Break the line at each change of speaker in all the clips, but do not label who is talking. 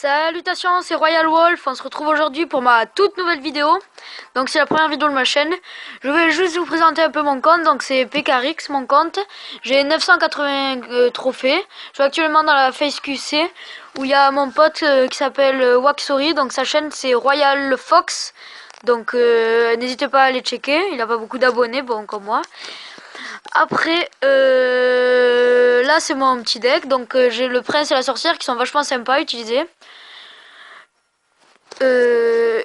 Salutations, c'est Royal Wolf, on se retrouve aujourd'hui pour ma toute nouvelle vidéo. Donc c'est la première vidéo de ma chaîne. Je vais juste vous présenter un peu mon compte, donc c'est PKRX mon compte. J'ai 980 trophées. Je suis actuellement dans la Face QC où il y a mon pote qui s'appelle Waxory, donc sa chaîne c'est Royal Fox. Donc n'hésitez pas à aller checker, il n'a pas beaucoup d'abonnés, bon comme moi. Après, là c'est mon petit deck, donc j'ai le prince et la sorcière qui sont vachement sympas à utiliser.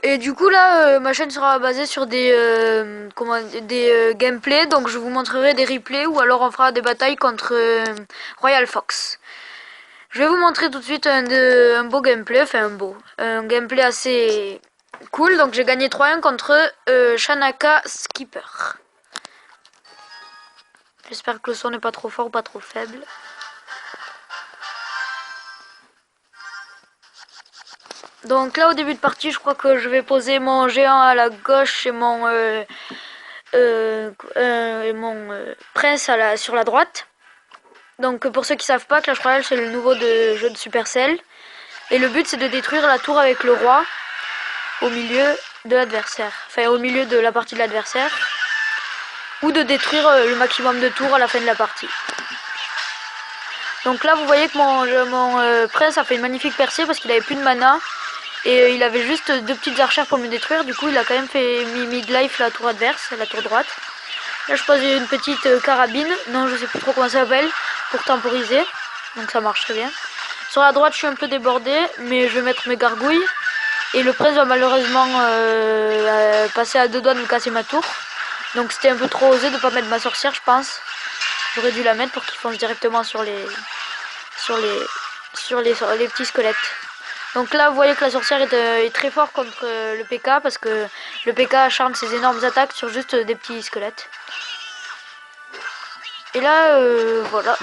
Et du coup là, ma chaîne sera basée sur des gameplays, donc je vous montrerai des replays ou alors on fera des batailles contre Royal Fox. Je vais vous montrer tout de suite un beau gameplay, un gameplay assez cool. Donc j'ai gagné 3-1 contre Shanaka Skipper. J'espère que le son n'est pas trop fort ou pas trop faible. Donc là au début de partie je crois que je vais poser mon géant à la gauche et mon prince sur la droite. Donc pour ceux qui savent pas, Clash Royale c'est le nouveau jeu de Supercell. Et le but c'est de détruire la tour avec le roi au milieu de l'adversaire. Enfin au milieu de la partie de l'adversaire. Ou de détruire le maximum de tours à la fin de la partie. Donc là vous voyez que mon prince a fait une magnifique percée parce qu'il avait plus de mana. Et il avait juste deux petites archères pour me détruire. Du coup il a quand même fait mid-life la tour adverse, la tour droite. Là je pose une petite carabine, non je sais plus trop comment ça s'appelle, pour temporiser. Donc ça marche très bien. Sur la droite je suis un peu débordé, mais je vais mettre mes gargouilles. Et le prince va malheureusement passer à deux doigts de me casser ma tour. Donc c'était un peu trop osé de pas mettre ma sorcière je pense. J'aurais dû la mettre pour qu'il fonce directement sur les petits squelettes. Donc là vous voyez que la sorcière est très fort contre le PK parce que le PK acharne ses énormes attaques sur juste des petits squelettes. Et là voilà.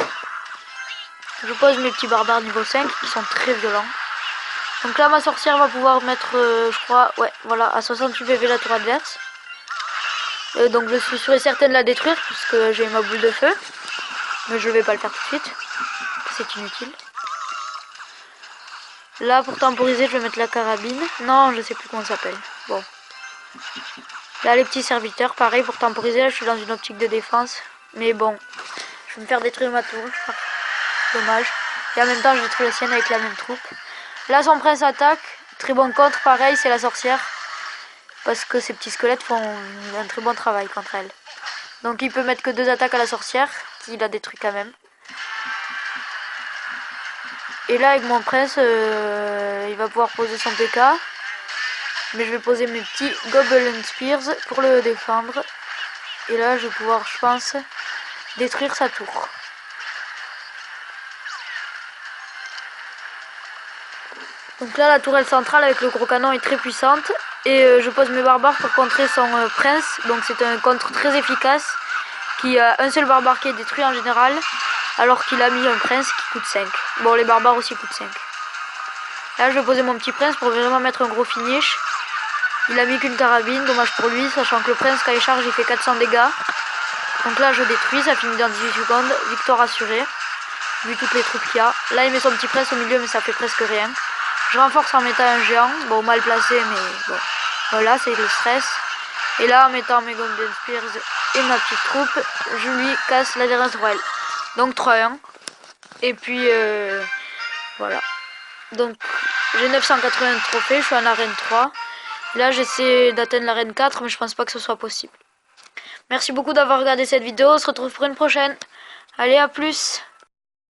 Je pose mes petits barbares niveau 5 qui sont très violents. Donc là ma sorcière va pouvoir mettre je crois, ouais voilà, à 68 PV la tour adverse. Donc je suis sûre et certaine de la détruire puisque j'ai ma boule de feu. Mais je vais pas le faire tout de suite. C'est inutile. Là pour temporiser je vais mettre la carabine. Non je sais plus comment ça s'appelle. Bon. Là les petits serviteurs. Pareil pour temporiser. Là je suis dans une optique de défense. Mais bon. Je vais me faire détruire ma tour. Dommage. Et en même temps je détruis la sienne avec la même troupe. Là son prince attaque. Très bon contre. Pareil c'est la sorcière. Parce que ces petits squelettes font un très bon travail contre elle. Donc il peut mettre que 2 attaques à la sorcière, qui la détruit quand même. Et là avec mon prince, il va pouvoir poser son PK. Mais je vais poser mes petits Goblin Spears pour le défendre. Et là je vais pouvoir, je pense, détruire sa tour. Donc là la tourelle centrale avec le gros canon est très puissante. Et je pose mes barbares pour contrer son prince. Donc c'est un contre très efficace. Qui a un seul barbare qui est détruit en général. Alors qu'il a mis un prince qui coûte 5. Bon les barbares aussi coûtent 5. Là je vais poser mon petit prince pour vraiment mettre un gros finish. Il a mis qu'une carabine, dommage pour lui. Sachant que le prince quand il charge il fait 400 dégâts. Donc là je détruis, ça finit dans 18 secondes. Victoire assurée. Vu toutes les troupes qu'il y a. Là il met son petit prince au milieu mais ça fait presque rien. Je renforce en mettant un géant. Bon mal placé mais bon. Voilà c'est le stress. Et là en mettant mes Golden Spears et ma petite troupe, je lui casse la dernière tourelle. Donc 3-1. Et puis voilà. Donc j'ai 980 trophées, je suis en arène 3. Là j'essaie d'atteindre l'arène 4 mais je pense pas que ce soit possible. Merci beaucoup d'avoir regardé cette vidéo, on se retrouve pour une prochaine. Allez à plus.